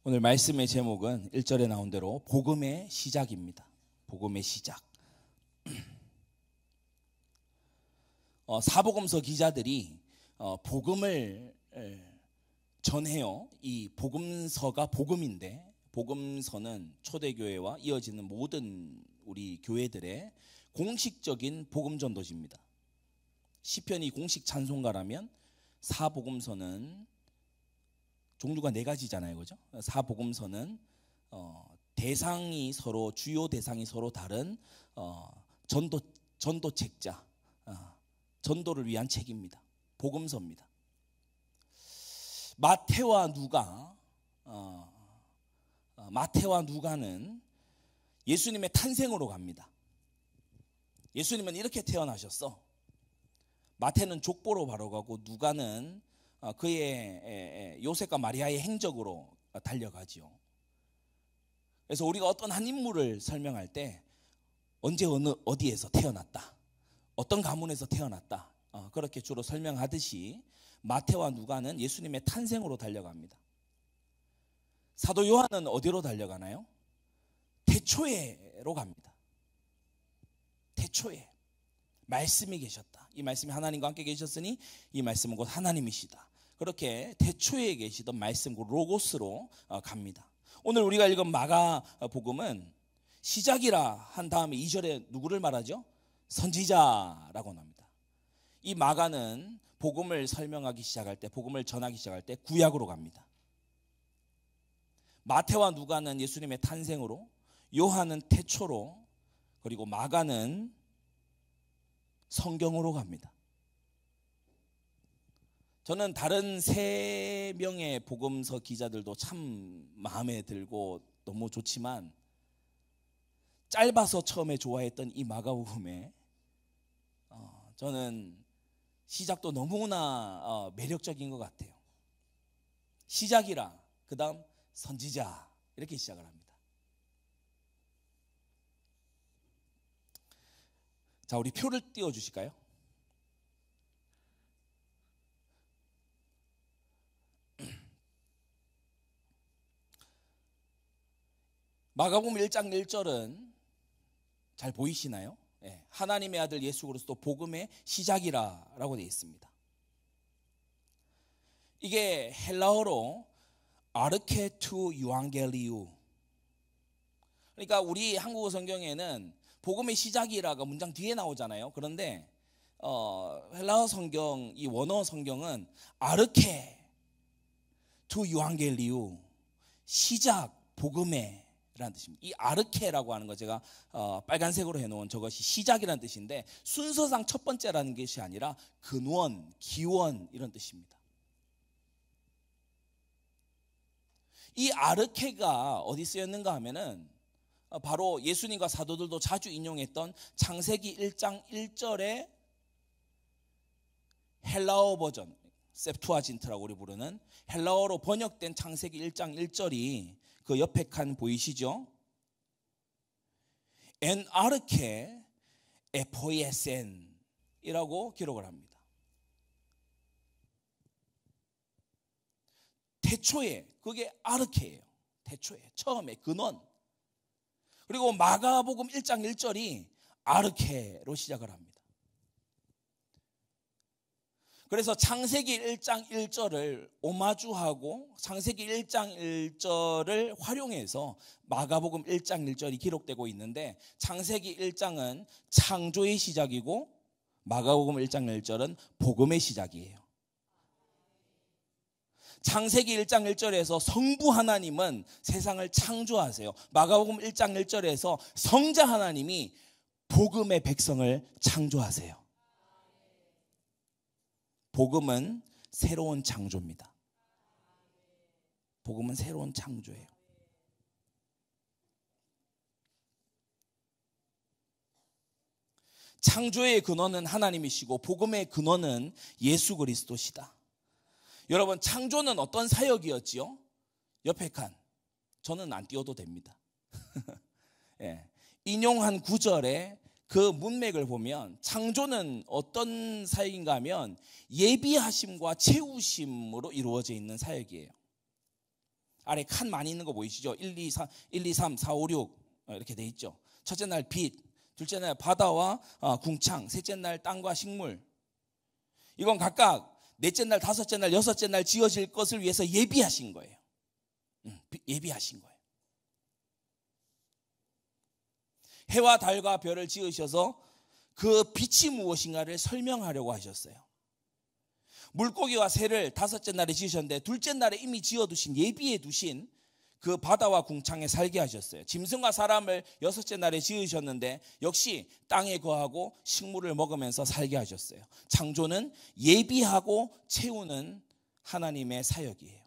오늘 말씀의 제목은 1절에 나온 대로 복음의 시작입니다. 복음의 시작. 사복음서 기자들이 복음을 전해요. 이 복음서가 복음인데, 복음서는 초대교회와 이어지는 모든 우리 교회들의 공식적인 복음 전도지입니다. 시편이 공식 찬송가라면 사복음서는 종류가 4가지잖아요, 그죠? 사복음서는 대상이 서로, 주요 대상이 서로 다른 전도책자, 전도를 위한 책입니다. 복음서입니다. 마태와 누가는 예수님의 탄생으로 갑니다. 예수님은 이렇게 태어나셨어. 마태는 족보로 바로 가고 누가는 그의 요셉과 마리아의 행적으로 달려가지요. 그래서 우리가 어떤 한 인물을 설명할 때 언제 어디에서 태어났다, 어떤 가문에서 태어났다, 그렇게 주로 설명하듯이 마태와 누가는 예수님의 탄생으로 달려갑니다. 사도 요한은 어디로 달려가나요? 태초에로 갑니다. 태초에 말씀이 계셨다. 이 말씀이 하나님과 함께 계셨으니 이 말씀은 곧 하나님이시다. 그렇게 태초에 계시던 말씀, 곧 로고스로 갑니다. 오늘 우리가 읽은 마가복음은 시작이라 한 다음에 2절에 누구를 말하죠? 선지자라고 합니다. 이 마가는 복음을 설명하기 시작할 때, 복음을 전하기 시작할 때 구약으로 갑니다. 마태와 누가는 예수님의 탄생으로, 요한은 태초로, 그리고 마가는 성경으로 갑니다. 저는 다른 3명의 복음서 기자들도 참 마음에 들고 너무 좋지만, 짧아서 처음에 좋아했던 이 마가복음에 저는 시작도 너무나 매력적인 것 같아요. 시작이라, 그 다음 선지자, 이렇게 시작을 합니다. 자, 우리 표를 띄워주실까요? 마가복음 1장 1절은 잘 보이시나요? 네, 하나님의 아들 예수 그리스도 복음의 시작이라고 되어 있습니다. 이게 헬라어로 아르케투 유앙겔리우, 그러니까 우리 한국어 성경에는 복음의 시작이라가 문장 뒤에 나오잖아요. 그런데 헬라어 성경, 이 원어 성경은 아르케 투 유앙겔리우, 시작 복음의 라는 뜻입니다. 이 아르케라고 하는 거 제가 빨간색으로 해놓은 저것이 시작이라는 뜻인데, 순서상 첫 번째라는 것이 아니라 근원, 기원, 이런 뜻입니다. 이 아르케가 어디 쓰였는가 하면은 바로 예수님과 사도들도 자주 인용했던 창세기 1장 1절의 헬라어 버전, 셉투아진트라고 우리 부르는 헬라어로 번역된 창세기 1장 1절이 그 옆에 칸 보이시죠? 엔 아르케 에포이에센이라고 기록을 합니다. 태초에, 그게 아르케예요. 태초에, 처음에, 근원. 그리고 마가복음 1장 1절이 아르케로 시작을 합니다. 그래서 창세기 1장 1절을 오마주하고 창세기 1장 1절을 활용해서 마가복음 1장 1절이 기록되고 있는데, 창세기 1장은 창조의 시작이고 마가복음 1장 1절은 복음의 시작이에요. 창세기 1장 1절에서 성부 하나님은 세상을 창조하세요. 마가복음 1장 1절에서 성자 하나님이 복음의 백성을 창조하세요. 복음은 새로운 창조입니다. 복음은 새로운 창조예요. 창조의 근원은 하나님이시고 복음의 근원은 예수 그리스도시다. 여러분, 창조는 어떤 사역이었지요? 옆에 칸, 저는 안 띄워도 됩니다. 예, 인용한 구절에 그 문맥을 보면 창조는 어떤 사역인가 하면 예비하심과 채우심으로 이루어져 있는 사역이에요. 아래 칸 많이 있는 거 보이시죠? 1, 2, 3, 1, 2, 3, 4, 5, 6 이렇게 돼 있죠. 첫째 날 빛, 둘째 날 바다와 궁창, 셋째 날 땅과 식물. 이건 각각 넷째 날, 다섯째 날, 여섯째 날 지어질 것을 위해서 예비하신 거예요. 예비하신 거예요. 해와 달과 별을 지으셔서 그 빛이 무엇인가를 설명하려고 하셨어요. 물고기와 새를 다섯째 날에 지으셨는데 둘째 날에 이미 지어두신, 예비해 두신 그 바다와 궁창에 살게 하셨어요. 짐승과 사람을 여섯째 날에 지으셨는데 역시 땅에 거하고 식물을 먹으면서 살게 하셨어요. 창조는 예비하고 채우는 하나님의 사역이에요.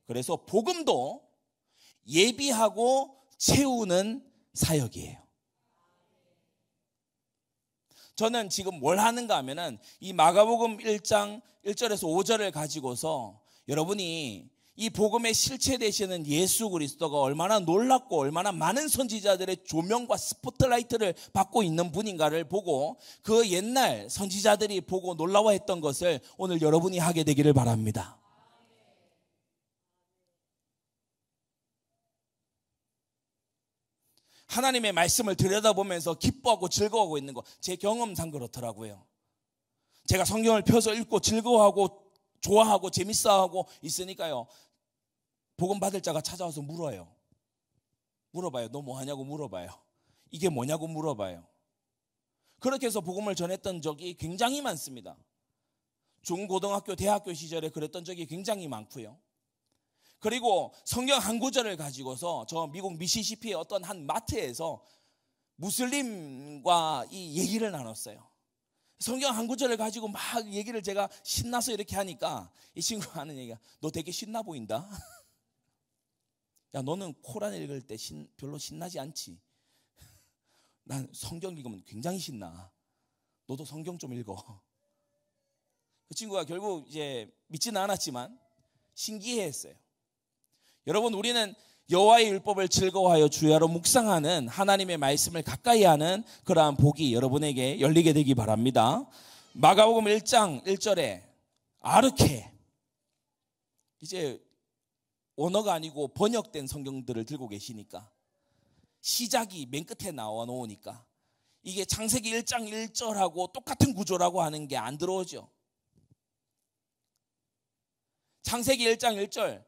그래서 복음도 예비하고 채우는 사역이에요. 저는 지금 뭘 하는가 하면은 이 마가복음 1장 1절에서 5절을 가지고서 여러분이 이 복음의 실체 되시는 예수 그리스도가 얼마나 놀랍고 얼마나 많은 선지자들의 조명과 스포트라이트를 받고 있는 분인가를 보고 그 옛날 선지자들이 보고 놀라워했던 것을 오늘 여러분이 하게 되기를 바랍니다. 하나님의 말씀을 들여다보면서 기뻐하고 즐거워하고 있는 거, 제 경험상 그렇더라고요. 제가 성경을 펴서 읽고 즐거워하고 좋아하고 재밌어하고 있으니까요, 복음 받을 자가 찾아와서 물어봐요. 너 뭐 하냐고 물어봐요. 이게 뭐냐고 물어봐요. 그렇게 해서 복음을 전했던 적이 굉장히 많습니다. 중고등학교, 대학교 시절에 그랬던 적이 굉장히 많고요. 그리고 성경 한 구절을 가지고서 저 미국 미시시피의 어떤 한 마트에서 무슬림과 이 얘기를 나눴어요. 성경 한 구절을 가지고 막 얘기를 제가 신나서 이렇게 하니까 이 친구가 하는 얘기가, 너 되게 신나 보인다. 야, 너는 코란 읽을 때 별로 신나지 않지. 난 성경 읽으면 굉장히 신나. 너도 성경 좀 읽어. 그 친구가 결국 이제 믿지는 않았지만 신기해했어요. 여러분, 우리는 여호와의 율법을 즐거워하여 주야로 묵상하는 하나님의 말씀을 가까이 하는 그러한 복이 여러분에게 열리게 되기 바랍니다. 마가복음 1장 1절에 아르케, 이제 원어가 아니고 번역된 성경들을 들고 계시니까 시작이 맨 끝에 나와 놓으니까 이게 창세기 1장 1절하고 똑같은 구조라고 하는 게 안 들어오죠. 창세기 1장 1절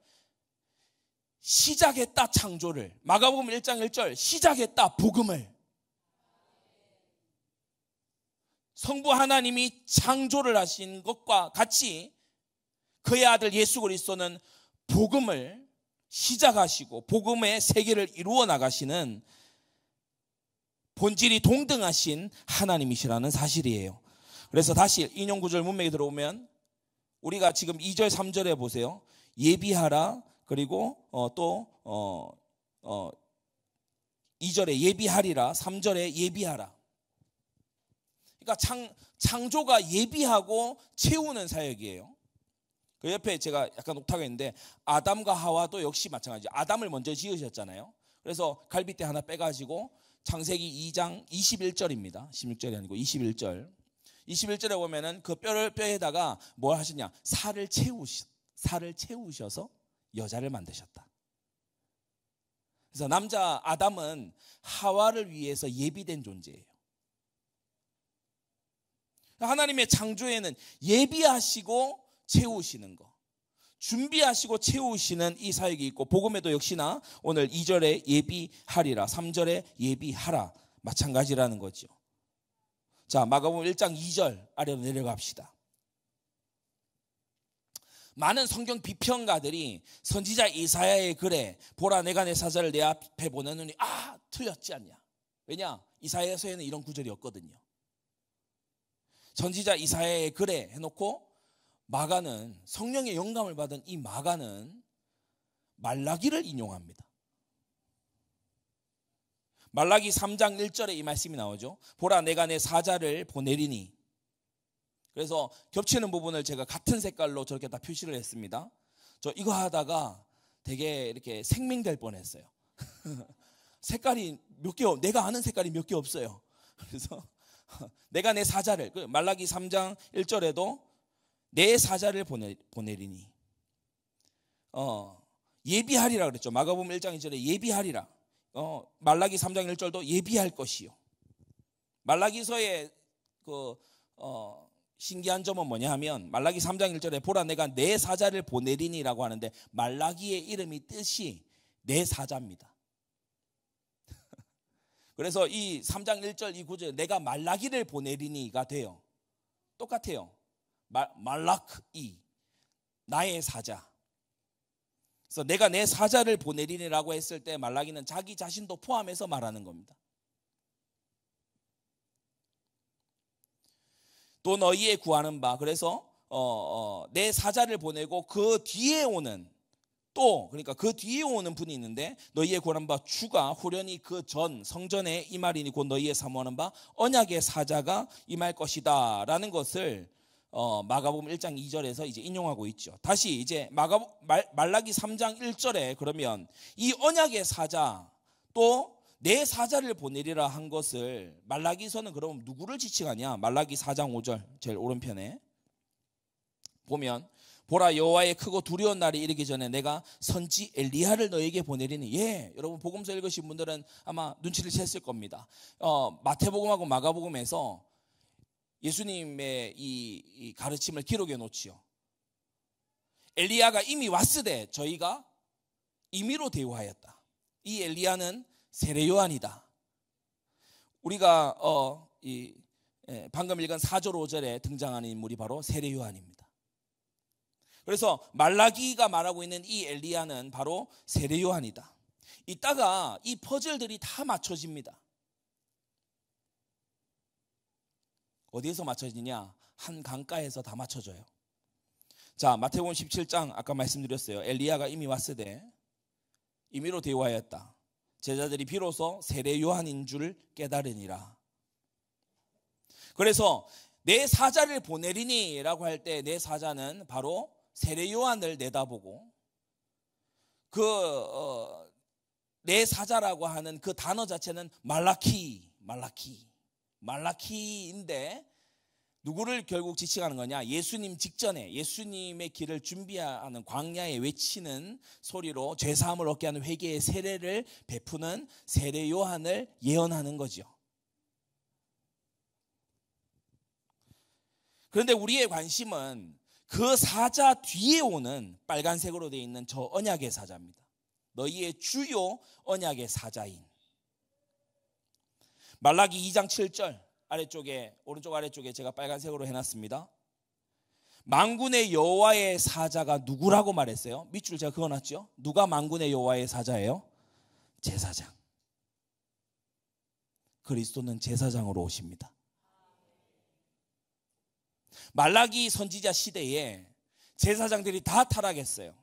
시작했다 창조를, 마가복음 1장 1절 시작했다 복음을. 성부 하나님이 창조를 하신 것과 같이 그의 아들 예수 그리스도는 복음을 시작하시고 복음의 세계를 이루어 나가시는 본질이 동등하신 하나님이시라는 사실이에요. 그래서 다시 인용 구절 문맥에 들어오면 우리가 지금 2절 3절에 보세요. 예비하라, 그리고 또 2절에 예비하리라, 3절에 예비하라. 그러니까 창조가 예비하고 채우는 사역이에요. 그 옆에 제가 약간 녹타가 있는데 아담과 하와도 역시 마찬가지죠. 아담을 먼저 지으셨잖아요. 그래서 갈빗대 하나 빼가지고 창세기 2장 21절입니다. 16절이 아니고 21절. 21절에 보면은 그 뼈에다가 뭘 하시냐? 살을 채우셔서 여자를 만드셨다. 그래서 남자 아담은 하와를 위해서 예비된 존재예요. 하나님의 창조에는 예비하시고 채우시는 거, 준비하시고 채우시는 이 사역이 있고, 복음에도 역시나 오늘 2절에 예비하리라, 3절에 예비하라 마찬가지라는 거죠. 자, 마가복음 1장 2절 아래로 내려갑시다. 많은 성경 비평가들이 선지자 이사야의 글에 보라 내가 내 사자를 내 앞에 보내노니 틀렸지 않냐. 왜냐? 이사야서에는 이런 구절이 없거든요. 선지자 이사야의 글에 해놓고 마가는, 성령의 영감을 받은 이 마가는 말라기를 인용합니다. 말라기 3장 1절에 이 말씀이 나오죠. 보라 내가 내 사자를 보내리니. 그래서 겹치는 부분을 제가 같은 색깔로 저렇게 다 표시를 했습니다. 저 이거 하다가 되게 이렇게 생명될 뻔했어요. 색깔이 몇 개, 내가 아는 색깔이 몇 개 없어요. 그래서 내가 내 사자를, 말라기 3장 1절에도 내 사자를 보내리니. 예비하리라 그랬죠. 마가복음 1장 2절에 예비하리라. 말라기 3장 1절도 예비할 것이요. 말라기서의 신기한 점은 뭐냐 하면 말라기 3장 1절에 보라 내가 내 사자를 보내리니라고 하는데 말라기의 이름이 뜻이 내 사자입니다. 그래서 이 3장 1절 이 구절 내가 말라기를 보내리니가 돼요. 똑같아요. 말라크이 나의 사자. 그래서 내가 내 사자를 보내리니라고 했을 때 말라기는 자기 자신도 포함해서 말하는 겁니다. 또 너희의 구하는 바 그래서 내 사자를 보내고 그 뒤에 오는 그러니까 그 뒤에 오는 분이 있는데 너희의 구하는 바 주가 후련히 그 전 성전에 임하리니 곧 너희의 사모하는 바 언약의 사자가 임할 것이다 라는 것을 마가복음 1장 2절에서 이제 인용하고 있죠. 다시 이제 말라기 3장 1절에 그러면 이 언약의 사자 또 내 사자를 보내리라 한 것을 말라기서는 그럼 누구를 지칭하냐? 말라기 4장 5절 제일 오른편에 보면 보라 여호와의 크고 두려운 날이 이르기 전에 내가 선지 엘리야를 너에게 보내리니. 여러분 복음서 읽으신 분들은 아마 눈치를 챘을 겁니다. 마태복음하고 마가복음에서 예수님의 이 가르침을 기록해 놓지요. 엘리야가 이미 왔으되 저희가 임의로 대우하였다. 이 엘리야는 세례 요한이다. 우리가 방금 읽은 4절 5절에 등장하는 인물이 바로 세례 요한입니다. 그래서 말라기가 말하고 있는 이 엘리야는 바로 세례 요한이다. 이따가 이 퍼즐들이 다 맞춰집니다. 어디에서 맞춰지냐? 한 강가에서 다 맞춰져요. 자, 마태복음 17장 아까 말씀드렸어요. 엘리야가 이미 왔으되 임의로 대우하였다. 제자들이 비로소 세례 요한인 줄 깨달으니라. 그래서 내 사자를 보내리니 라고 할 때 내 사자는 바로 세례 요한을 내다보고 내 사자라고 하는 그 단어 자체는 말라키인데 누구를 결국 지칭하는 거냐? 예수님 직전에 예수님의 길을 준비하는 광야에 외치는 소리로 죄사함을 얻게 하는 회개의 세례를 베푸는 세례 요한을 예언하는 거죠. 그런데 우리의 관심은 그 사자 뒤에 오는 빨간색으로 되어 있는 저 언약의 사자입니다. 너희의 주요 언약의 사자인 말라기 2장 7절 오른쪽 아래쪽에 제가 빨간색으로 해놨습니다. 만군의 여호와의 사자가 누구라고 말했어요? 밑줄 제가 그어놨죠? 누가 만군의 여호와의 사자예요? 제사장. 그리스도는 제사장으로 오십니다. 말라기 선지자 시대에 제사장들이 다 타락했어요.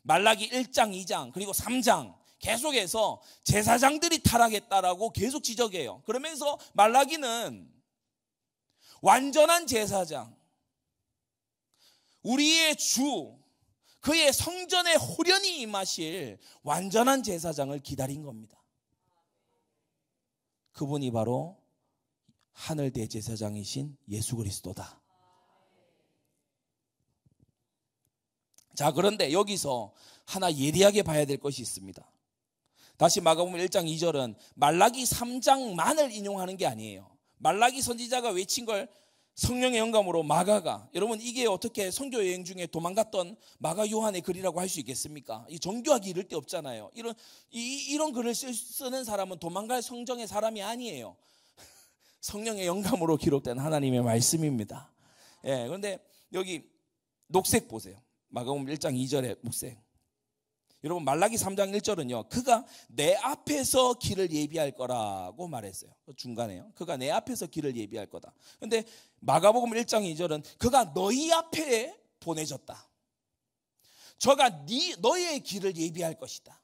말라기 1장, 2장 그리고 3장 계속해서 제사장들이 타락했다라고 계속 지적해요. 그러면서 말라기는 완전한 제사장, 우리의 주, 그의 성전에 호련히 임하실 완전한 제사장을 기다린 겁니다. 그분이 바로 하늘 대제사장이신 예수 그리스도다. 자, 그런데 여기서 하나 예리하게 봐야 될 것이 있습니다. 다시 마가복음 1장 2절은 말라기 3장만을 인용하는 게 아니에요. 말라기 선지자가 외친 걸 성령의 영감으로 마가가, 여러분 이게 어떻게 선교 여행 중에 도망갔던 마가 요한의 글이라고 할 수 있겠습니까? 이 정교하기 이를 데 없잖아요. 이런 글을 쓰는 사람은 도망갈 성정의 사람이 아니에요. 성령의 영감으로 기록된 하나님의 말씀입니다. 그런데 여기 녹색 보세요. 마가복음 1장 2절에 녹색. 여러분 말라기 3장 1절은요. 그가 내 앞에서 길을 예비할 거라고 말했어요. 중간에요. 그가 내 앞에서 길을 예비할 거다. 그런데 마가복음 1장 2절은 그가 너희 앞에 보내졌다. 저가 너희의 길을 예비할 것이다.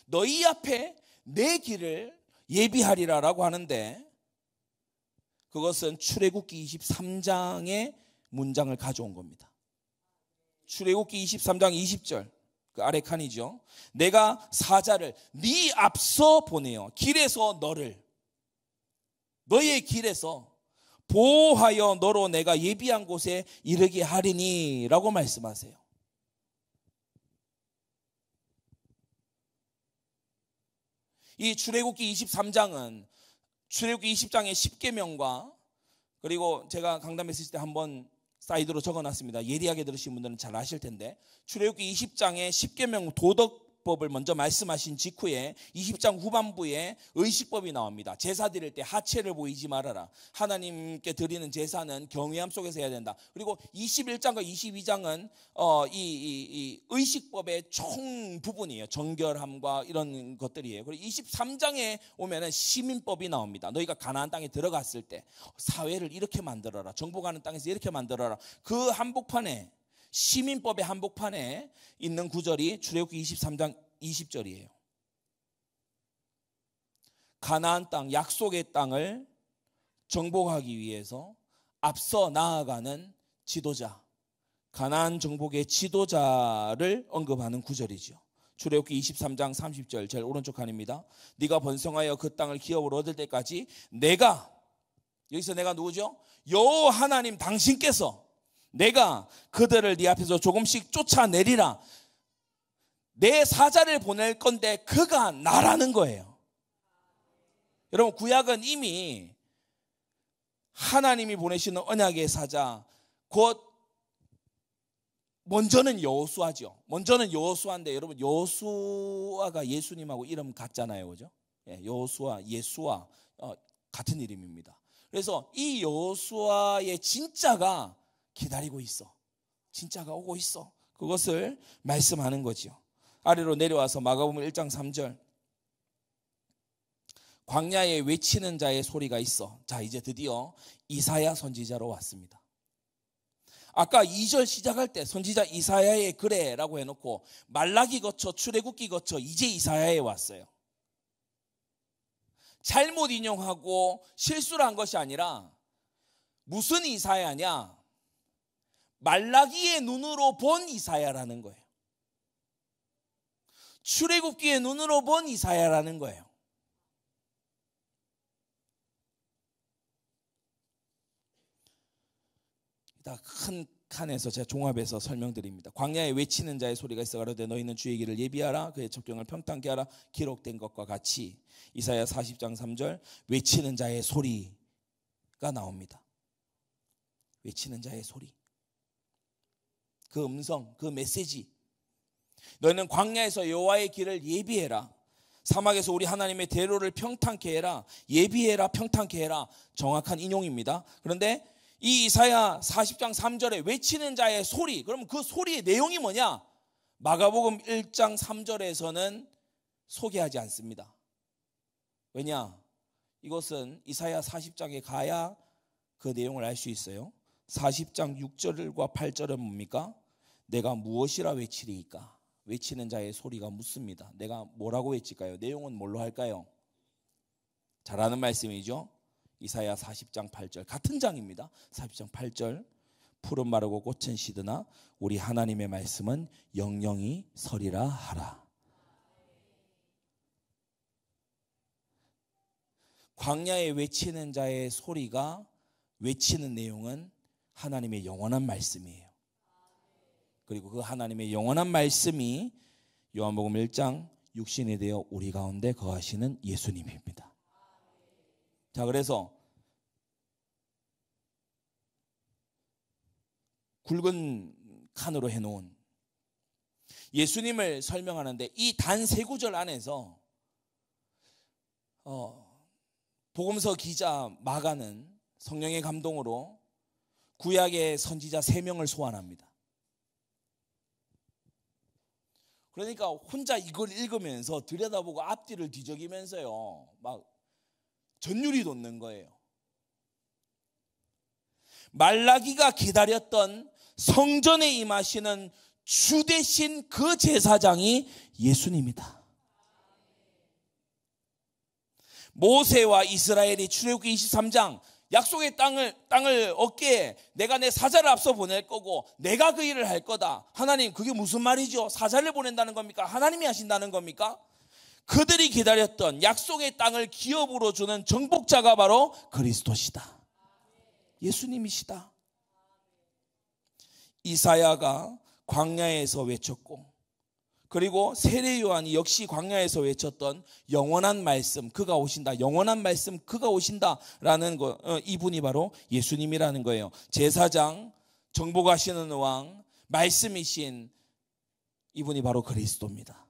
너희 앞에 내 길을 예비하리라라고 하는데 그것은 출애굽기 23장의 문장을 가져온 겁니다. 출애굽기 23장 20절 그 아래 칸이죠. 내가 사자를 네 앞서 보내어 길에서 너의 길에서 보호하여 너로 내가 예비한 곳에 이르게 하리니 라고 말씀하세요. 이 출애굽기 23장은 출애굽기 20장의 10계명과 그리고 제가 강단에 있을 때 한번 사이드로 적어놨습니다. 예리하게 들으신 분들은 잘 아실 텐데 출애굽기 20장의 10계명 도덕법을 먼저 말씀하신 직후에 20장 후반부에 의식법이 나옵니다. 제사 드릴 때 하체를 보이지 말아라. 하나님께 드리는 제사는 경외함 속에서 해야 된다. 그리고 21장과 22장은 이 의식법의 총 부분이에요. 정결함과 이런 것들이에요. 그리고 23장에 오면은 시민법이 나옵니다. 너희가 가나안 땅에 들어갔을 때 사회를 이렇게 만들어라. 정복하는 땅에서 이렇게 만들어라. 그 한복판에 시민법의 한복판에 있는 구절이 출애굽기 23장 20절이에요. 가나안 땅, 약속의 땅을 정복하기 위해서 앞서 나아가는 지도자, 가나안 정복의 지도자를 언급하는 구절이죠. 출애굽기 23장 30절 제일 오른쪽 칸입니다. 네가 번성하여 그 땅을 기업으로 얻을 때까지 내가, 여기서 내가 누구죠? 여호와 하나님 당신께서 내가 그들을 네 앞에서 조금씩 쫓아내리라. 내 사자를 보낼 건데 그가 나라는 거예요. 여러분, 구약은 이미 하나님이 보내시는 언약의 사자, 곧 먼저는 여호수아죠. 먼저는 여호수아인데 여러분, 여호수아가 예수님하고 이름 같잖아요, 그죠? 여호수아, 예수아 같은 이름입니다. 그래서 이 여호수아의 진짜가 기다리고 있어. 진짜가 오고 있어. 그것을 말씀하는 거죠. 아래로 내려와서 마가복음 1장 3절. 광야에 외치는 자의 소리가 있어. 자, 이제 드디어 이사야 선지자로 왔습니다. 아까 2절 시작할 때 선지자 이사야의 글에라고 해놓고 말라기 거쳐 출애굽기 거쳐 이제 이사야에 왔어요. 잘못 인용하고 실수를 한 것이 아니라 무슨 이사야냐? 말라기의 눈으로 본 이사야라는 거예요. 출애굽기의 눈으로 본 이사야라는 거예요. 큰 칸에서 제가 종합해서 설명드립니다. 광야에 외치는 자의 소리가 있어 가로되 너희는 주의 길을 예비하라. 그의 첩경을 평탄케 하라. 기록된 것과 같이 이사야 40장 3절 외치는 자의 소리가 나옵니다. 외치는 자의 소리. 그 음성, 그 메시지. 너희는 광야에서 여호와의 길을 예비해라. 사막에서 우리 하나님의 대로를 평탄케 해라. 예비해라, 평탄케 해라. 정확한 인용입니다. 그런데 이 이사야 40장 3절에 외치는 자의 소리, 그러면 그 소리의 내용이 뭐냐? 마가복음 1장 3절에서는 소개하지 않습니다. 왜냐? 이것은 이사야 40장에 가야 그 내용을 알 수 있어요. 40장 6절과 8절은 뭡니까? 내가 무엇이라 외치리이까? 외치는 자의 소리가 묻습니다. 내가 뭐라고 외칠까요? 내용은 뭘로 할까요? 잘 아는 말씀이죠. 이사야 40장 8절 같은 장입니다. 40장 8절 푸른 마르고 꽃은 시드나 우리 하나님의 말씀은 영영이 서리라 하라. 광야에 외치는 자의 소리가 외치는 내용은 하나님의 영원한 말씀이에요. 그리고 그 하나님의 영원한 말씀이 요한복음 1장 육신이 되어 우리 가운데 거하시는 예수님입니다. 자, 그래서 굵은 칸으로 해놓은 예수님을 설명하는데 이 단 세 구절 안에서 복음서 기자 마가는 성령의 감동으로 구약의 선지자 3명을 소환합니다. 그러니까 혼자 이걸 읽으면서 들여다보고 앞뒤를 뒤적이면서요, 막 전율이 돋는 거예요. 말라기가 기다렸던 성전에 임하시는 주 대신 그 제사장이 예수님이다. 모세와 이스라엘이 출애굽기 23장 약속의 땅을 얻게 내가 내 사자를 앞서 보낼 거고 내가 그 일을 할 거다. 하나님, 그게 무슨 말이죠? 사자를 보낸다는 겁니까? 하나님이 하신다는 겁니까? 그들이 기다렸던 약속의 땅을 기업으로 주는 정복자가 바로 그리스도시다. 예수님이시다. 이사야가 광야에서 외쳤고 그리고 세례 요한이 역시 광야에서 외쳤던 영원한 말씀 그가 오신다, 영원한 말씀 그가 오신다라는 거, 이분이 바로 예수님이라는 거예요. 제사장, 정복하시는 왕, 말씀이신 이분이 바로 그리스도입니다.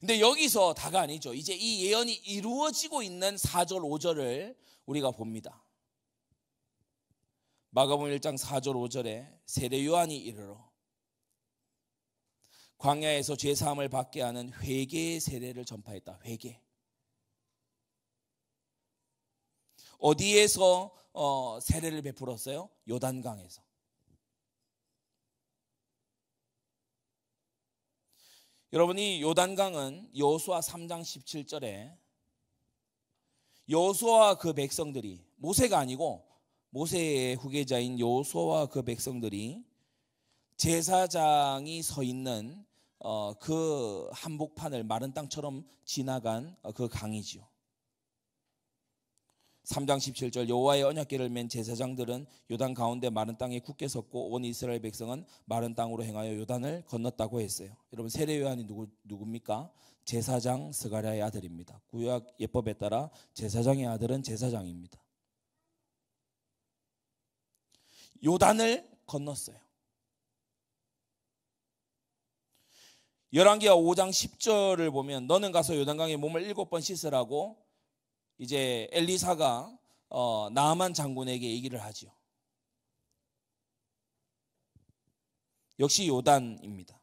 근데 여기서 다가 아니죠. 이제 이 예언이 이루어지고 있는 4절 5절을 우리가 봅니다. 마가복음 1장 4절 5절에 세례 요한이 이르러 광야에서 죄 사함을 받게 하는 회개의 세례를 전파했다. 회개. 어디에서 세례를 베풀었어요? 요단강에서. 여러분이 요단강은 여호수아 3장 17절에 여호수아와 그 백성들이, 모세가 아니고 모세의 후계자인 여호수아와 그 백성들이 제사장이 서 있는 그 한복판을 마른 땅처럼 지나간 그 강이지요. 3장 17절 여호와의 언약궤를 맨 제사장들은 요단 가운데 마른 땅에 굳게 섰고 온 이스라엘 백성은 마른 땅으로 행하여 요단을 건넜다고 했어요. 여러분 세례 요한이 누굽니까? 제사장 스가랴의 아들입니다. 구약 예법에 따라 제사장의 아들은 제사장입니다. 요단을 건넜어요. 열왕기하 5장 10절을 보면 너는 가서 요단강에 몸을 7번 씻으라고 이제 엘리사가 나아만 장군에게 얘기를 하지요. 역시 요단입니다.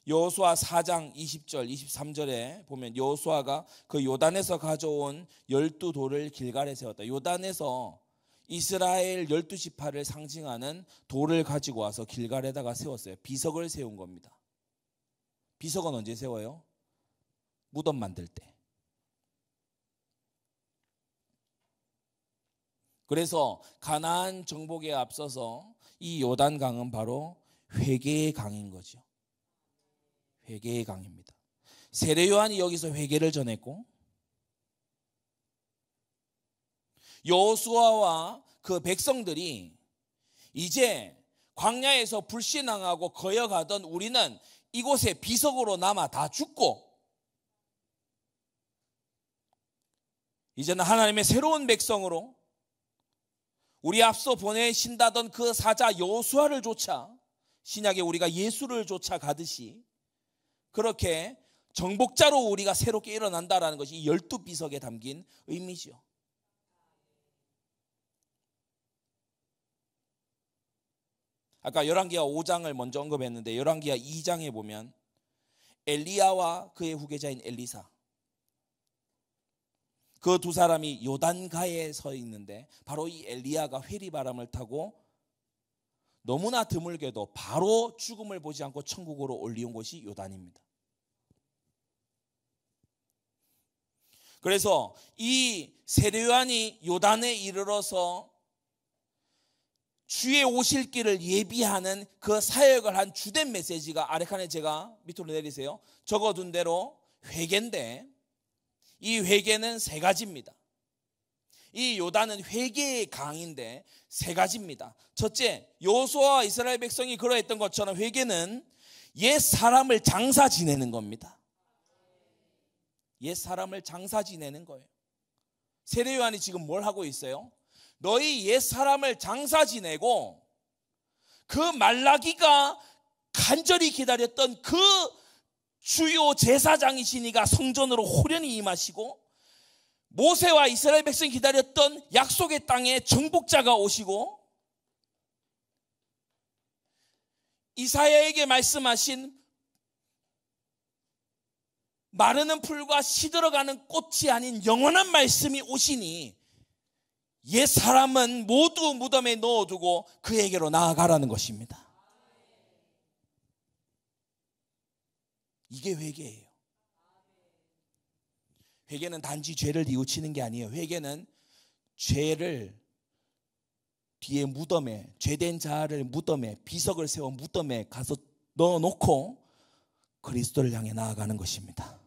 여호수아 4장 20절 23절에 보면 여호수아가 그 요단에서 가져온 12돌을 길갈에 세웠다. 요단에서 이스라엘 12지파를 상징하는 돌을 가지고 와서 길갈에다가 세웠어요. 비석을 세운 겁니다. 비석은 언제 세워요? 무덤 만들 때. 그래서 가나안 정복에 앞서서 이 요단강은 바로 회개의 강인 거죠. 회개의 강입니다. 세례 요한이 여기서 회개를 전했고 여호수아와 그 백성들이 이제 광야에서 불신앙하고 거역하던 우리는 이곳에 비석으로 남아 다 죽고 이제는 하나님의 새로운 백성으로 우리 앞서 보내신다던 그 사자 여호수아를 쫓아 신약에 우리가 예수를 쫓아 가듯이 그렇게 정복자로 우리가 새롭게 일어난다라는 것이 이 12비석에 담긴 의미죠. 아까 열왕기하 5장을 먼저 언급했는데 열왕기하 2장에 보면 엘리야와 그의 후계자인 엘리사 그 두 사람이 요단가에 서 있는데 바로 이 엘리야가 회리바람을 타고 너무나 드물게도 바로 죽음을 보지 않고 천국으로 올리온 곳이 요단입니다. 그래서 이 세례 요한이 요단에 이르러서 주의 오실 길을 예비하는 그 사역을 한 주된 메시지가 아래 칸에 제가 밑으로 내리세요. 적어둔 대로 회개인데 이 회개는 세 가지입니다. 이 요단은 회개의 강인데 세 가지입니다. 첫째, 여호수아와 이스라엘 백성이 그러했던 것처럼 회개는 옛 사람을 장사 지내는 겁니다. 옛 사람을 장사 지내는 거예요. 세례 요한이 지금 뭘 하고 있어요? 너희 옛 사람을 장사 지내고 그 말라기가 간절히 기다렸던 그 주요 제사장이시니가 성전으로 호련히 임하시고 모세와 이스라엘 백성이 기다렸던 약속의 땅에 정복자가 오시고 이사야에게 말씀하신 마르는 풀과 시들어가는 꽃이 아닌 영원한 말씀이 오시니 옛 사람은 모두 무덤에 넣어두고 그에게로 나아가라는 것입니다. 이게 회개예요. 회개는 단지 죄를 뉘우치는 게 아니에요. 회개는 죄를 뒤에 무덤에, 죄된 자를 무덤에, 비석을 세워 무덤에 가서 넣어놓고 그리스도를 향해 나아가는 것입니다.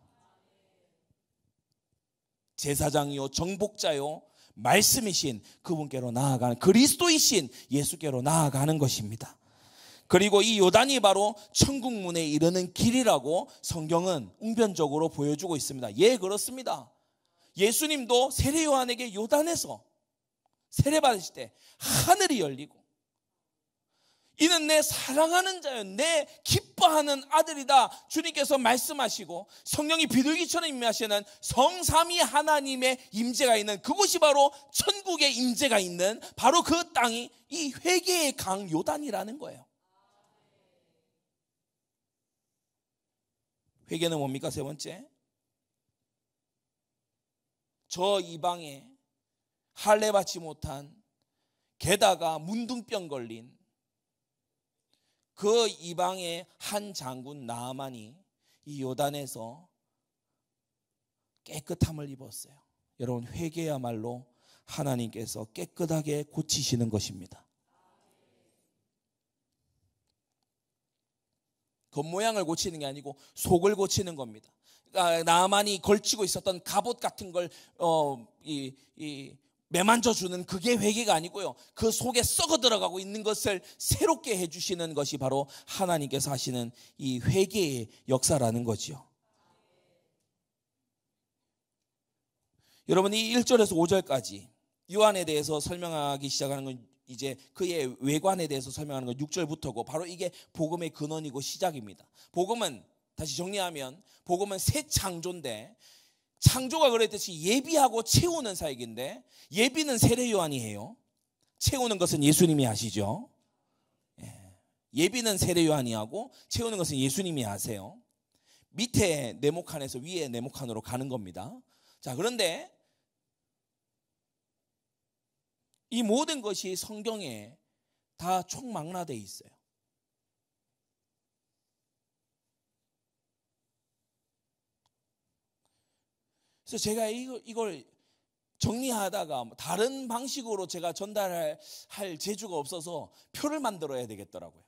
제사장이요, 정복자요, 말씀이신 그분께로 나아가는, 그리스도이신 예수께로 나아가는 것입니다. 그리고 이 요단이 바로 천국문에 이르는 길이라고 성경은 웅변적으로 보여주고 있습니다. 예, 그렇습니다. 예수님도 세례 요한에게 요단에서 세례 받으실 때 하늘이 열리고 이는 내 사랑하는 자요 내 기뻐하는 아들이다 주님께서 말씀하시고 성령이 비둘기처럼 임하시는 성삼위 하나님의 임재가 있는 그곳이 바로 천국의 임재가 있는 바로 그 땅이 이 회개의 강 요단이라는 거예요. 회개는 뭡니까? 세 번째, 저 이방에 할례 받지 못한, 게다가 문둥병 걸린 그 이방의 한 장군 나아만이 이 요단에서 깨끗함을 입었어요. 여러분, 회개야말로 하나님께서 깨끗하게 고치시는 것입니다. 겉모양을 고치는 게 아니고 속을 고치는 겁니다. 그러니까 나아만이 걸치고 있었던 갑옷 같은 걸 매만져 주는 그게 회개가 아니고요. 그 속에 썩어 들어가고 있는 것을 새롭게 해주시는 것이 바로 하나님께서 하시는 이 회개의 역사라는 거지요. 여러분, 이 1절에서 5절까지 요한에 대해서 설명하기 시작하는 건 이제 그의 외관에 대해서 설명하는 건 6절부터고 바로 이게 복음의 근원이고 시작입니다. 복음은, 다시 정리하면 복음은 새 창조인데, 창조가 그랬듯이 예비하고 채우는 사역인데, 예비는 세례 요한이 해요. 채우는 것은 예수님이 하시죠. 예비는 세례 요한이 하고 채우는 것은 예수님이 하세요. 밑에 네모칸에서 위에 네모칸으로 가는 겁니다. 자, 그런데 이 모든 것이 성경에 다 총망라되어 있어요. 그래서 제가 이걸 정리하다가 다른 방식으로 제가 전달할 재주가 없어서 표를 만들어야 되겠더라고요.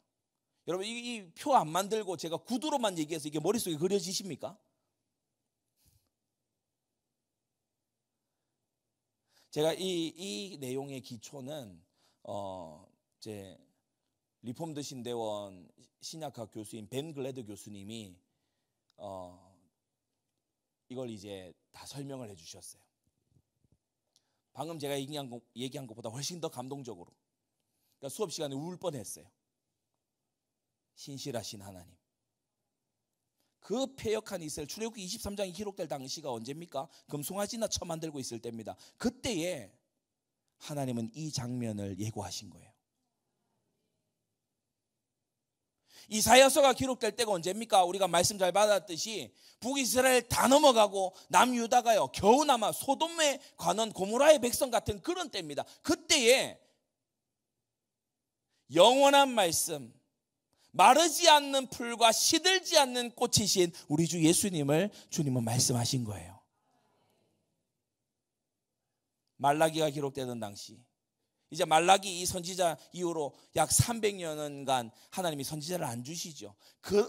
여러분, 이 표 안 만들고 제가 구두로만 얘기해서 이게 머릿속에 그려지십니까? 제가 이 내용의 기초는 제 리폼드 신대원 신약학 교수인 벤 글래드 교수님이 이걸 이제 다 설명을 해주셨어요. 방금 제가 얘기한 것보다 훨씬 더 감동적으로. 그러니까 수업 시간에 울 뻔했어요. 신실하신 하나님. 그 패역한 이스라엘, 출애굽기 23장이 기록될 당시가 언제입니까? 금송아지나 처 만들고 있을 때입니다. 그때에 하나님은 이 장면을 예고하신 거예요. 이사야서가 기록될 때가 언제입니까? 우리가 말씀 잘 받았듯이 북이스라엘 다 넘어가고 남유다가요 겨우나마 소돔에 관원 고모라의 백성 같은 그런 때입니다. 그때에 영원한 말씀, 마르지 않는 풀과 시들지 않는 꽃이신 우리 주 예수님을 주님은 말씀하신 거예요. 말라기가 기록되는 당시, 이제 말라기 이 선지자 이후로 약 300년간 하나님이 선지자를 안 주시죠.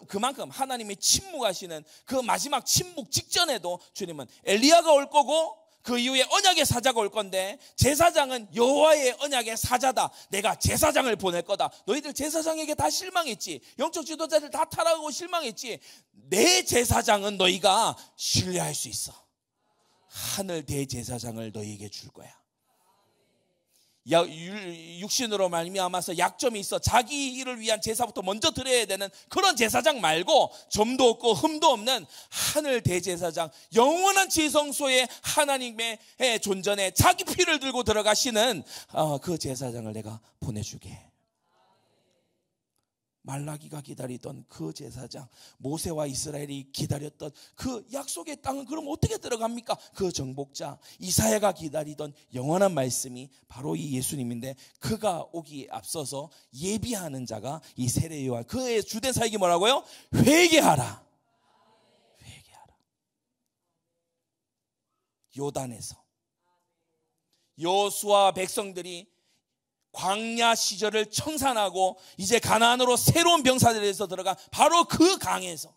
그만큼 하나님이 침묵하시는 그 마지막 침묵 직전에도 주님은 엘리야가 올 거고 그 이후에 언약의 사자가 올 건데, 제사장은 여호와의 언약의 사자다. 내가 제사장을 보낼 거다. 너희들 제사장에게 다 실망했지. 영적 지도자들 다 타락하고 실망했지. 내 제사장은 너희가 신뢰할 수 있어. 하늘 대제사장을 너희에게 줄 거야. 육신으로 말미암아서 약점이 있어 자기 일을 위한 제사부터 먼저 드려야 되는 그런 제사장 말고, 점도 없고 흠도 없는 하늘 대제사장, 영원한 지성소에 하나님의 존전에 자기 피를 들고 들어가시는 그 제사장을 내가 보내주게. 말라기가 기다리던 그 제사장, 모세와 이스라엘이 기다렸던 그 약속의 땅은 그럼 어떻게 들어갑니까? 그 정복자, 이사야가 기다리던 영원한 말씀이 바로 이 예수님인데, 그가 오기에 앞서서 예비하는 자가 이 세례 요한, 그의 주된 사역이 뭐라고요? 회개하라. 회개하라. 요단에서 여호수아와 백성들이 광야 시절을 청산하고 이제 가나안으로 새로운 병사들에서 들어간 바로 그 강에서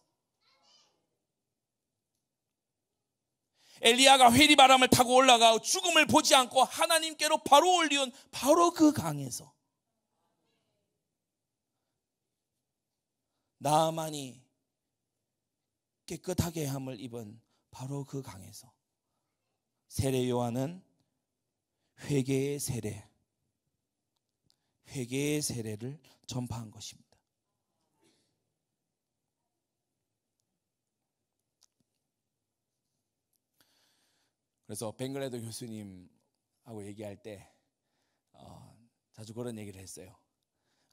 엘리야가 회리바람을 타고 올라가 죽음을 보지 않고 하나님께로 바로 올리온 바로 그 강에서 나아만이 깨끗하게 함을 입은 바로 그 강에서 세례 요한은 회개의 세례를 전파한 것입니다. 그래서 벵글레드 교수님하고 얘기할 때 자주 그런 얘기를 했어요.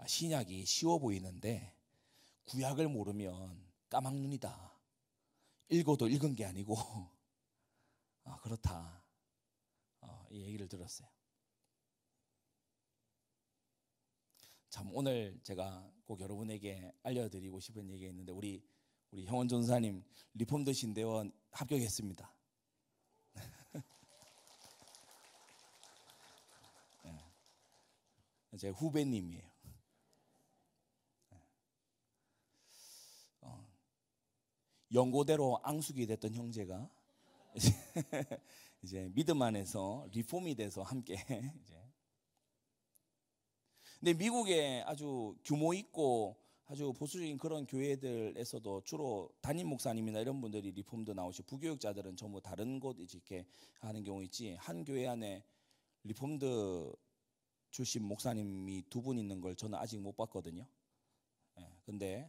신약이 쉬워 보이는데 구약을 모르면 까막눈이다. 읽어도 읽은 게 아니고 그렇다. 이 얘기를 들었어요. 참 오늘 제가 꼭 여러분에게 알려드리고 싶은 얘기가 있는데 우리 형원 전사님 리폼드 신대원 합격했습니다. 제 후배님이에요. 연고대로 앙숙이 됐던 형제가 이제 믿음 안에서 리폼이 돼서 함께 이제. 근데 미국에 아주 규모 있고 아주 보수적인 그런 교회들에서도 주로 담임 목사님이나 이런 분들이 리폼도 나오시고 부교육자들은 전부 다른 곳 이렇게 하는 경우 있지 한 교회 안에 리폼드 출신 목사님이 2분 있는 걸 저는 아직 못 봤거든요. 근데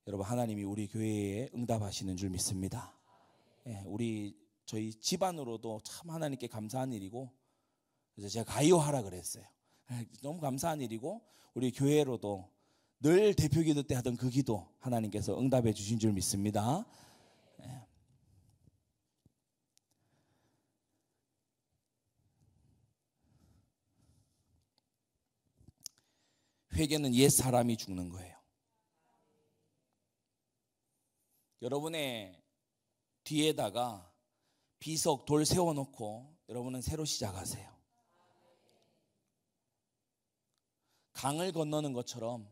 여러분 하나님이 우리 교회에 응답하시는 줄 믿습니다. 저희 집안으로도 참 하나님께 감사한 일이고 그래서 제가 가이오하라 그랬어요. 너무 감사한 일이고 우리 교회로도 늘 대표 기도 때 하던 그 기도 하나님께서 응답해 주신 줄 믿습니다. 회개는 옛 사람이 죽는 거예요. 여러분의 뒤에다가 비석 돌 세워놓고 여러분은 새로 시작하세요. 강을 건너는 것처럼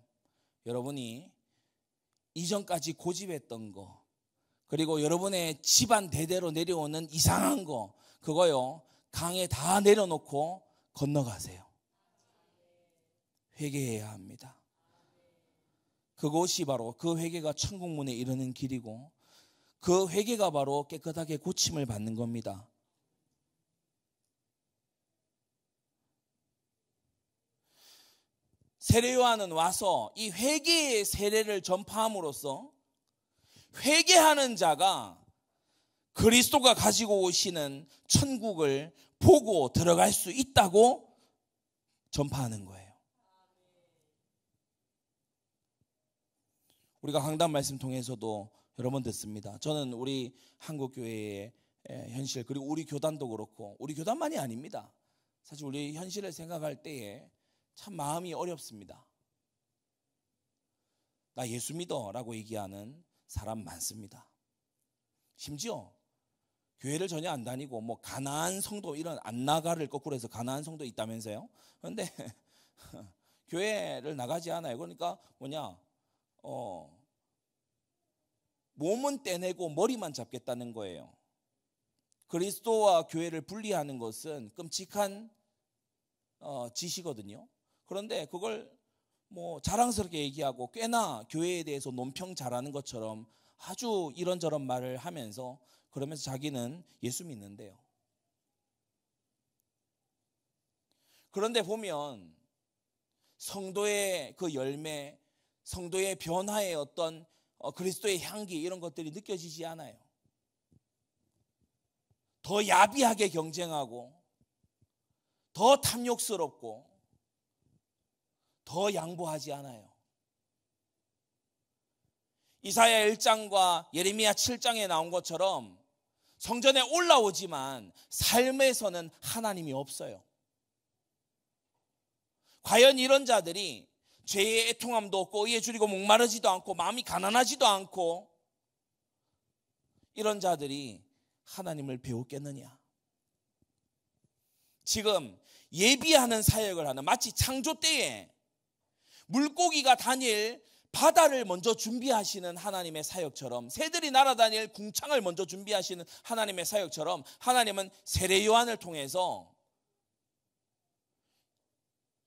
여러분이 이전까지 고집했던 거 그리고 여러분의 집안 대대로 내려오는 이상한 거 그거요 강에 다 내려놓고 건너가세요. 회개해야 합니다. 그것이 바로 그 회개가 천국문에 이르는 길이고 그 회개가 바로 깨끗하게 고침을 받는 겁니다. 세례 요한은 와서 이 회개의 세례를 전파함으로써 회개하는 자가 그리스도가 가지고 오시는 천국을 보고 들어갈 수 있다고 전파하는 거예요. 우리가 강단 말씀 통해서도 여러 번 듣습니다. 저는 우리 한국교회의 현실 그리고 우리 교단도 그렇고 우리 교단만이 아닙니다. 사실 우리 현실을 생각할 때에 참 마음이 어렵습니다. 나 예수 믿어 라고 얘기하는 사람 많습니다. 심지어 교회를 전혀 안 다니고 뭐 가나안 성도 이런 안나가를 거꾸로 해서 가나안 성도 있다면서요. 그런데 교회를 나가지 않아요. 그러니까 몸은 떼내고 머리만 잡겠다는 거예요. 그리스도와 교회를 분리하는 것은 끔찍한 짓이거든요. 그런데 그걸 뭐 자랑스럽게 얘기하고 꽤나 교회에 대해서 논평 잘하는 것처럼 아주 이런저런 말을 하면서 그러면서 자기는 예수 믿는데요. 그런데 보면 성도의 그 열매, 성도의 변화의 어떤 그리스도의 향기 이런 것들이 느껴지지 않아요. 더 야비하게 경쟁하고 더 탐욕스럽고 더 양보하지 않아요. 이사야 1장과 예레미야 7장에 나온 것처럼 성전에 올라오지만 삶에서는 하나님이 없어요. 과연 이런 자들이 죄의 애통함도 없고 의에 줄이고 목마르지도 않고 마음이 가난하지도 않고 이런 자들이 하나님을 배웠겠느냐? 지금 예비하는 사역을 하는 마치 창조 때에 물고기가 다닐 바다를 먼저 준비하시는 하나님의 사역처럼, 새들이 날아다닐 궁창을 먼저 준비하시는 하나님의 사역처럼, 하나님은 세례 요한을 통해서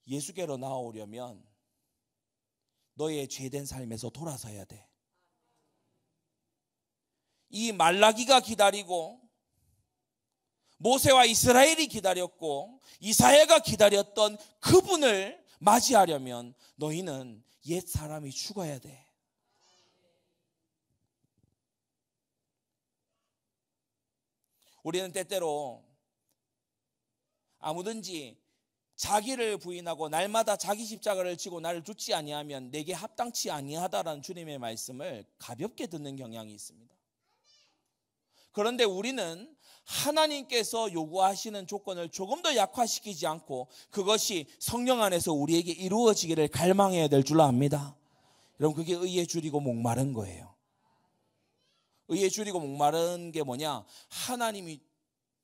예수께로 나아오려면 너의 죄된 삶에서 돌아서야 돼. 이 말라기가 기다리고 모세와 이스라엘이 기다렸고 이사야가 기다렸던 그분을 맞이하려면 너희는 옛 사람이 죽어야 돼. 우리는 때때로 아무든지 자기를 부인하고 날마다 자기 십자가를 지고 나를 죽지 아니하면 내게 합당치 아니하다라는 주님의 말씀을 가볍게 듣는 경향이 있습니다. 그런데 우리는 하나님께서 요구하시는 조건을 조금 더 약화시키지 않고 그것이 성령 안에서 우리에게 이루어지기를 갈망해야 될 줄 압니다. 여러분, 그게 의에 줄이고 목마른 거예요. 의에 줄이고 목마른 게 뭐냐? 하나님이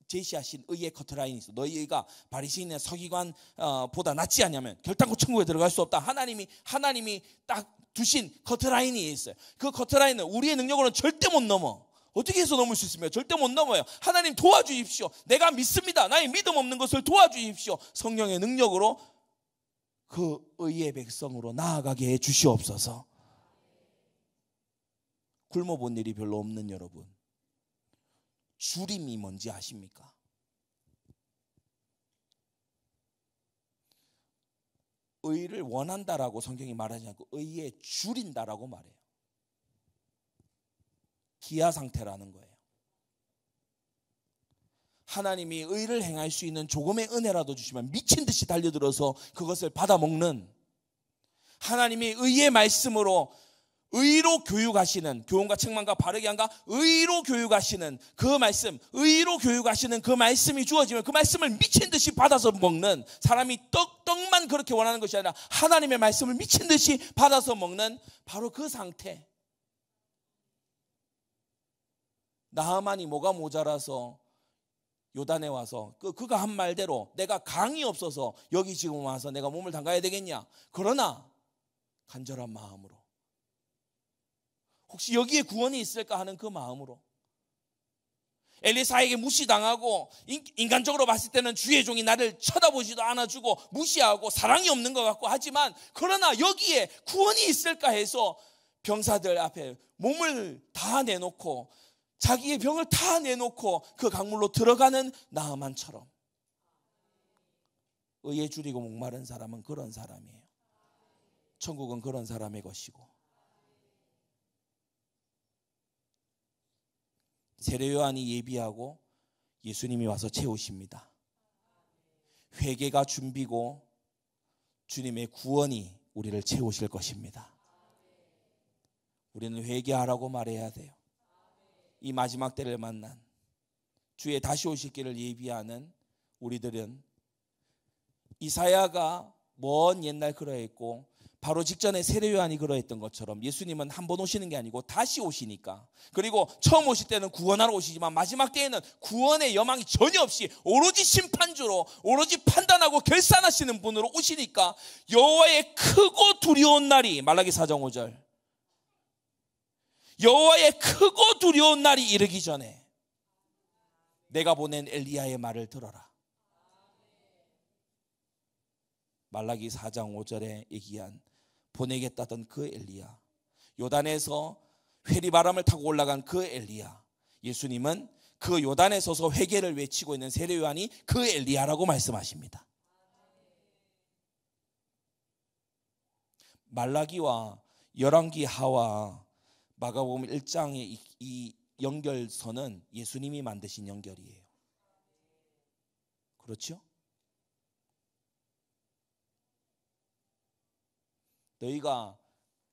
제시하신 의의 커트라인이 있어. 너희 의가 바리새인의 서기관보다 낫지 않냐면 결단코 천국에 들어갈 수 없다. 하나님이 딱 두신 커트라인이 있어요. 그 커트라인은 우리의 능력으로는 절대 못 넘어. 어떻게 해서 넘을 수 있습니까? 절대 못 넘어요. 하나님 도와주십시오. 내가 믿습니다. 나의 믿음 없는 것을 도와주십시오. 성령의 능력으로 그 의의 백성으로 나아가게 해 주시옵소서. 굶어본 일이 별로 없는 여러분, 줄임이 뭔지 아십니까? 의를 원한다라고 성경이 말하지 않고 의에 줄인다라고 말해요. 기아 상태라는 거예요. 하나님이 의를 행할 수 있는 조금의 은혜라도 주시면 미친 듯이 달려들어서 그것을 받아먹는, 하나님이 의의 말씀으로 의로 교육하시는, 교훈과 책망과 바르게 한가 의로 교육하시는 그 말씀, 의로 교육하시는 그 말씀이 주어지면 그 말씀을 미친 듯이 받아서 먹는 사람이 떡만 그렇게 원하는 것이 아니라 하나님의 말씀을 미친 듯이 받아서 먹는 바로 그 상태. 나하만이 뭐가 모자라서 요단에 와서 그가 한 말대로 내가 강이 없어서 여기 지금 와서 내가 몸을 담가야 되겠냐? 그러나 간절한 마음으로, 혹시 여기에 구원이 있을까 하는 그 마음으로, 엘리사에게 무시당하고 인간적으로 봤을 때는 주의 종이 나를 쳐다보지도 않아주고 무시하고 사랑이 없는 것 같고 하지만, 그러나 여기에 구원이 있을까 해서 병사들 앞에 몸을 다 내놓고 자기의 병을 다 내놓고 그 강물로 들어가는 나하만처럼 의에 줄이고 목마른 사람은 그런 사람이에요. 천국은 그런 사람의 것이고. 세례 요한이 예비하고 예수님이 와서 채우십니다. 회개가 준비고 주님의 구원이 우리를 채우실 것입니다. 우리는 회개하라고 말해야 돼요. 이 마지막 때를 만난 주의 다시 오실 길을 예비하는 우리들은 이사야가 먼 옛날 그러했고 바로 직전에 세례 요한이 그러했던 것처럼 예수님은 한 번 오시는 게 아니고 다시 오시니까, 그리고 처음 오실 때는 구원하러 오시지만 마지막 때에는 구원의 여망이 전혀 없이 오로지 심판주로 오로지 판단하고 결산하시는 분으로 오시니까 여호와의 크고 두려운 날이, 말라기 4장 5절, 여호와의 크고 두려운 날이 이르기 전에 내가 보낸 엘리야의 말을 들어라. 말라기 4장 5절에 얘기한 보내겠다던 그 엘리야, 요단에서 회리바람을 타고 올라간 그 엘리야, 예수님은 그 요단에 서서 회개를 외치고 있는 세례 요한이 그 엘리야라고 말씀하십니다. 말라기와 열왕기 하와 마가복음 1장의 이 연결선은 예수님이 만드신 연결이에요. 그렇죠? 너희가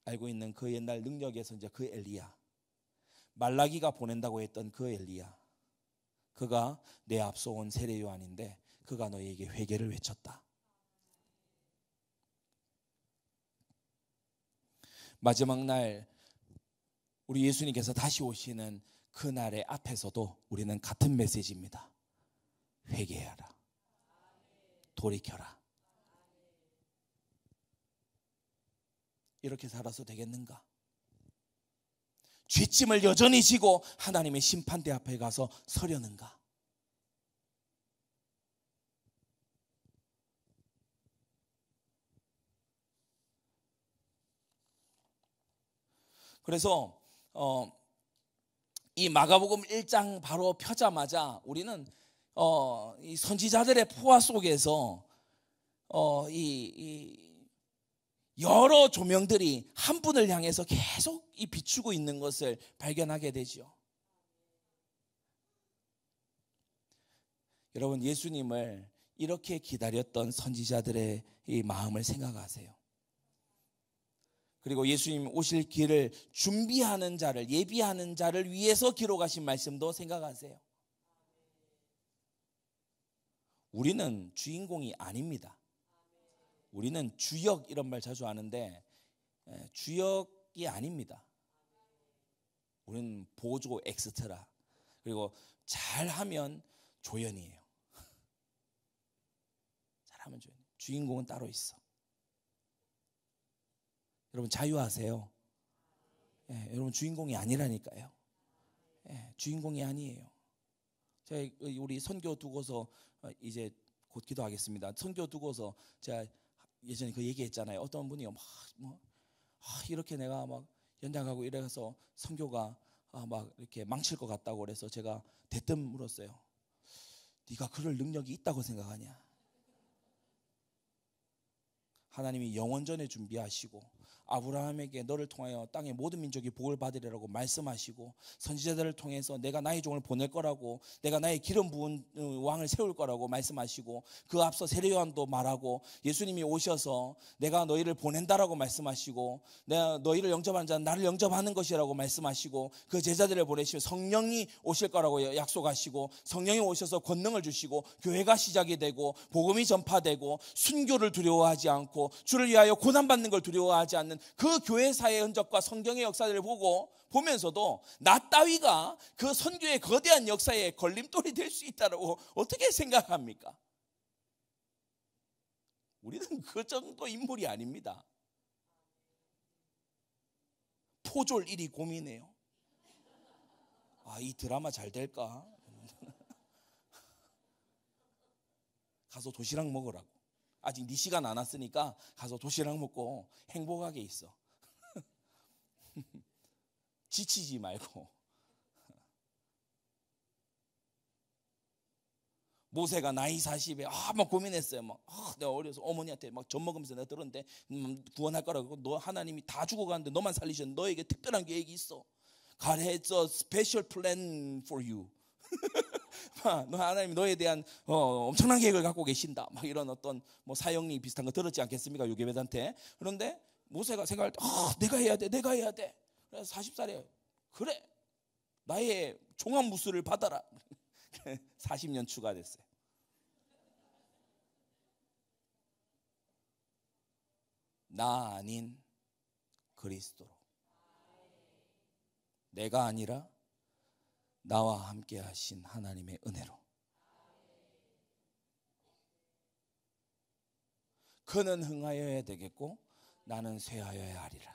알고 있는 그 옛날 능력에서 이제 그 엘리야, 말라기가 보낸다고 했던 그 엘리야, 그가 내 앞서 온 세례 요한인데 그가 너희에게 회개를 외쳤다. 마지막 날 우리 예수님께서 다시 오시는 그날의 앞에서도 우리는 같은 메시지입니다. 회개하라. 돌이켜라. 이렇게 살아서 되겠는가? 죄짐을 여전히 지고 하나님의 심판대 앞에 가서 서려는가? 그래서 이 마가복음 1장 바로 펴자마자 우리는 이 선지자들의 포화 속에서 이 여러 조명들이 한 분을 향해서 계속 이 비추고 있는 것을 발견하게 되죠. 여러분, 예수님을 이렇게 기다렸던 선지자들의 이 마음을 생각하세요. 그리고 예수님 오실 길을 준비하는 자를, 예비하는 자를 위해서 기록하신 말씀도 생각하세요. 우리는 주인공이 아닙니다. 우리는 주역, 이런 말 자주 하는데 주역이 아닙니다. 우리는 보조 엑스트라, 그리고 잘하면 조연이에요. 잘하면 조연. 주인공은 따로 있어. 여러분 자유하세요. 여러분 주인공이 아니라니까요. 주인공이 아니에요. 제가 우리 선교 두고서 이제 곧 기도하겠습니다. 선교 두고서 제가 예전에 그 얘기했잖아요. 어떤 분이 이렇게 내가 막 연장하고 이래서 선교가 막 이렇게 망칠 것 같다고 그래서 제가 대뜸 물었어요. 네가 그럴 능력이 있다고 생각하냐? 하나님이 영원전에 준비하시고 아브라함에게 너를 통하여 땅의 모든 민족이 복을 받으리라고 말씀하시고 선지자들을 통해서 내가 나의 종을 보낼 거라고, 내가 나의 기름 부은 왕을 세울 거라고 말씀하시고, 그 앞서 세례요한도 말하고 예수님이 오셔서 내가 너희를 보낸다라고 말씀하시고, 내가 너희를 영접하는 자는 나를 영접하는 것이라고 말씀하시고, 그 제자들을 보내시면 성령이 오실 거라고 약속하시고, 성령이 오셔서 권능을 주시고 교회가 시작이 되고 복음이 전파되고 순교를 두려워하지 않고 주를 위하여 고난받는 걸 두려워하지 않는 그 교회사의 흔적과 성경의 역사들을 보면서도 나 따위가 그 선교의 거대한 역사에 걸림돌이 될 수 있다고 어떻게 생각합니까? 우리는 그 정도 인물이 아닙니다. 포졸 1위 고민해요. 이 드라마 잘 될까? 가서 도시락 먹으라고. 아직 네 시간 안 왔으니까 가서 도시락 먹고 행복하게 있어. 지치지 말고. 모세가 나이 40에 막 고민했어요. 내가 어려서 어머니한테 막 젖 먹으면서 내가 들었는데 구원할 거라고. 너 하나님이 다 죽어가는데 너만 살리셨는데 너에게 특별한 계획이 있어. God has a special plan for you. 너 하나님 너에 대한 엄청난 계획을 갖고 계신다. 막 이런 어떤 사형리 비슷한 거 들었지 않겠습니까? 요괴배한테. 그런데 모세가 생각할 때 내가 해야 돼. 그래서 40살에 그래 나의 종합무술을 받아라. 40년 추가됐어요. 나 아닌 그리스도로, 내가 아니라 나와 함께 하신 하나님의 은혜로. 그는 흥하여야 되겠고 나는 쇠하여야 하리라.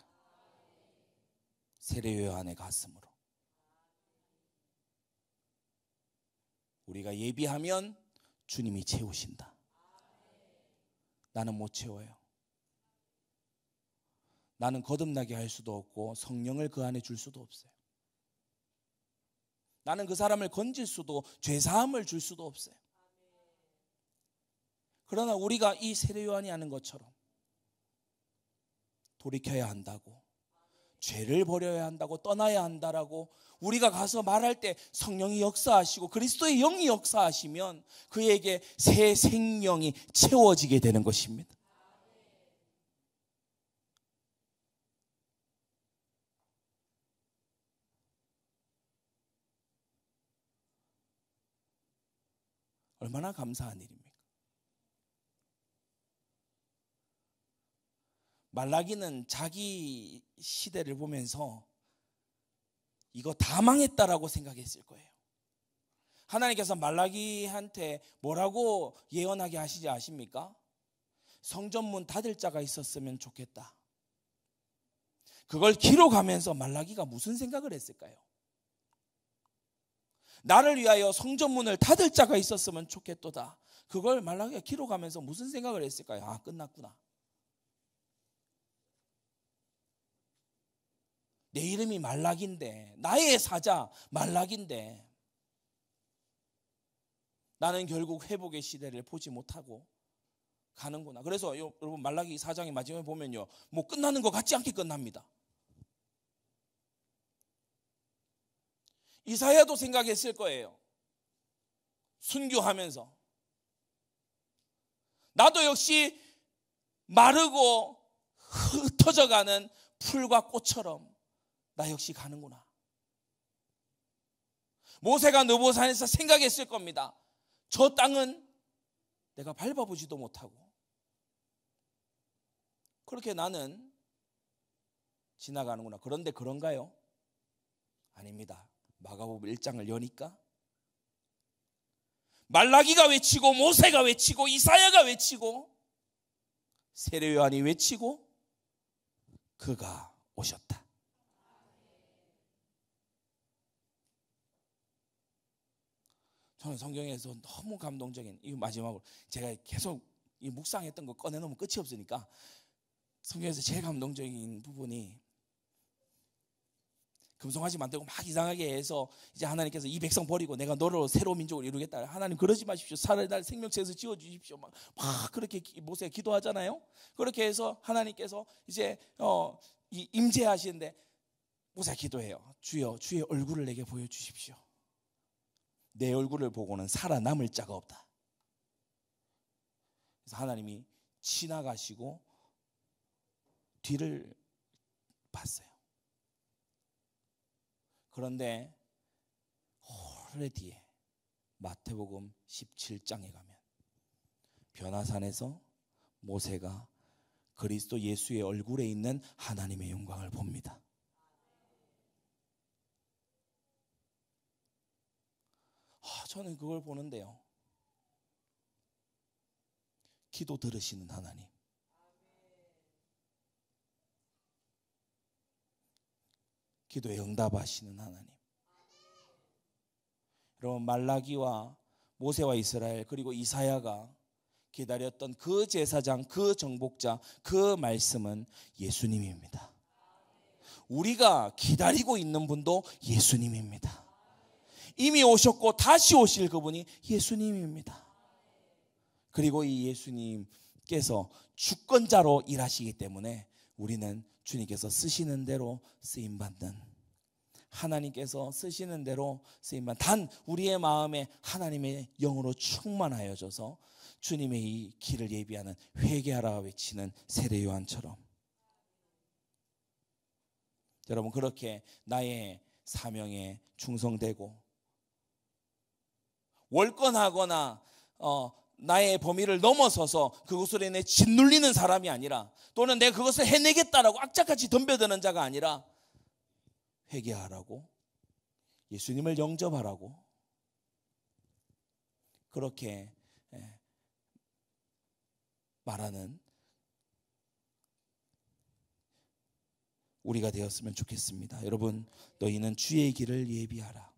세례요한의 가슴으로. 우리가 예비하면 주님이 채우신다. 나는 못 채워요. 나는 거듭나게 할 수도 없고 성령을 그 안에 줄 수도 없어요. 나는 그 사람을 건질 수도, 죄사함을 줄 수도 없어요. 그러나 우리가 이 세례요한이 하는 것처럼 돌이켜야 한다고, 죄를 버려야 한다고, 떠나야 한다라고 우리가 가서 말할 때 성령이 역사하시고 그리스도의 영이 역사하시면 그에게 새 생명이 채워지게 되는 것입니다. 얼마나 감사한 일입니까? 말라기는 자기 시대를 보면서 이거 다 망했다라고 생각했을 거예요. 하나님께서 말라기한테 뭐라고 예언하게 하시지 아십니까? 성전문 닫을 자가 있었으면 좋겠다. 그걸 기록하면서 말라기가 무슨 생각을 했을까요? 나를 위하여 성전문을 닫을 자가 있었으면 좋겠도다. 그걸 말라기가 기록하면서 무슨 생각을 했을까요? 아, 끝났구나. 내 이름이 말라기인데, 나의 사자 말라기인데 나는 결국 회복의 시대를 보지 못하고 가는구나. 그래서 여러분 말라기 4장의 마지막에 보면요, 뭐 끝나는 것 같지 않게 끝납니다. 이사야도 생각했을 거예요. 순교하면서 나도 역시 마르고 흩어져가는 풀과 꽃처럼 나 역시 가는구나. 모세가 느보산에서 생각했을 겁니다. 저 땅은 내가 밟아보지도 못하고 그렇게 나는 지나가는구나. 그런데 그런가요? 아닙니다. 마가복음 1장을 여니까 말라기가 외치고 모세가 외치고 이사야가 외치고 세례 요한이 외치고 그가 오셨다. 저는 성경에서 너무 감동적인, 이 마지막으로 제가 계속 이 묵상했던 거 꺼내놓으면 끝이 없으니까 성경에서 제일 감동적인 부분이, 금송아지 만들고 막 이상하게 해서 이제 하나님께서 이 백성 버리고 내가 너로 새로운 민족을 이루겠다. 하나님 그러지 마십시오. 살을 날 생명체에서 지어주십시오. 막 그렇게 모세가 기도하잖아요. 그렇게 해서 하나님께서 이제 임재하시는데 모세가 기도해요. 주여, 주의 얼굴을 내게 보여주십시오. 내 얼굴을 보고는 살아남을 자가 없다. 그래서 하나님이 지나가시고 뒤를 봤어요. 그런데 오래 뒤에 마태복음 17장에 가면 변화산에서 모세가 그리스도 예수의 얼굴에 있는 하나님의 영광을 봅니다. 저는 그걸 보는데요, 기도 들으시는 하나님, 기도에 응답하시는 하나님. 여러분, 말라기와 모세와 이스라엘 그리고 이사야가 기다렸던 그 제사장, 그 정복자, 그 말씀은 예수님입니다. 우리가 기다리고 있는 분도 예수님입니다. 이미 오셨고 다시 오실 그분이 예수님입니다. 그리고 이 예수님께서 주권자로 일하시기 때문에 우리는 주님께서 쓰시는 대로 쓰임받는, 하나님께서 쓰시는 대로 쓰임받는, 단 우리의 마음에 하나님의 영으로 충만하여져서 주님의 이 길을 예비하는, 회개하라 외치는 세례 요한처럼 여러분, 그렇게 나의 사명에 충성되고 월권하거나 나의 범위를 넘어서서 그것으로 인해 짓눌리는 사람이 아니라, 또는 내가 그것을 해내겠다라고 악착같이 덤벼드는 자가 아니라 회개하라고, 예수님을 영접하라고, 그렇게 말하는 우리가 되었으면 좋겠습니다. 여러분, 너희는 주의 길을 예비하라.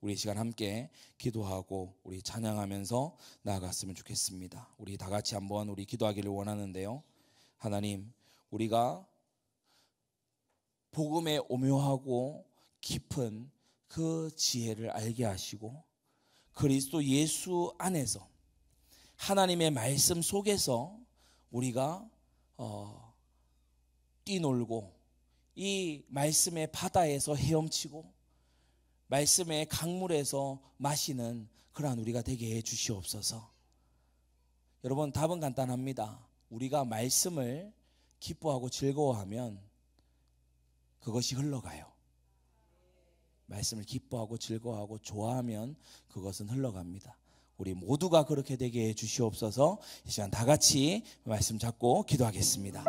우리 시간 함께 기도하고 우리 찬양하면서 나아갔으면 좋겠습니다. 우리 다 같이 한번 우리 기도하기를 원하는데요, 하나님, 우리가 복음의 오묘하고 깊은 그 지혜를 알게 하시고 그리스도 예수 안에서 하나님의 말씀 속에서 우리가 뛰놀고 이 말씀의 바다에서 헤엄치고 말씀의 강물에서 마시는 그러한 우리가 되게 해 주시옵소서. 여러분, 답은 간단합니다. 우리가 말씀을 기뻐하고 즐거워하면 그것이 흘러가요. 말씀을 기뻐하고 즐거워하고 좋아하면 그것은 흘러갑니다. 우리 모두가 그렇게 되게 해 주시옵소서. 이 시간 다 같이 말씀 잡고 기도하겠습니다.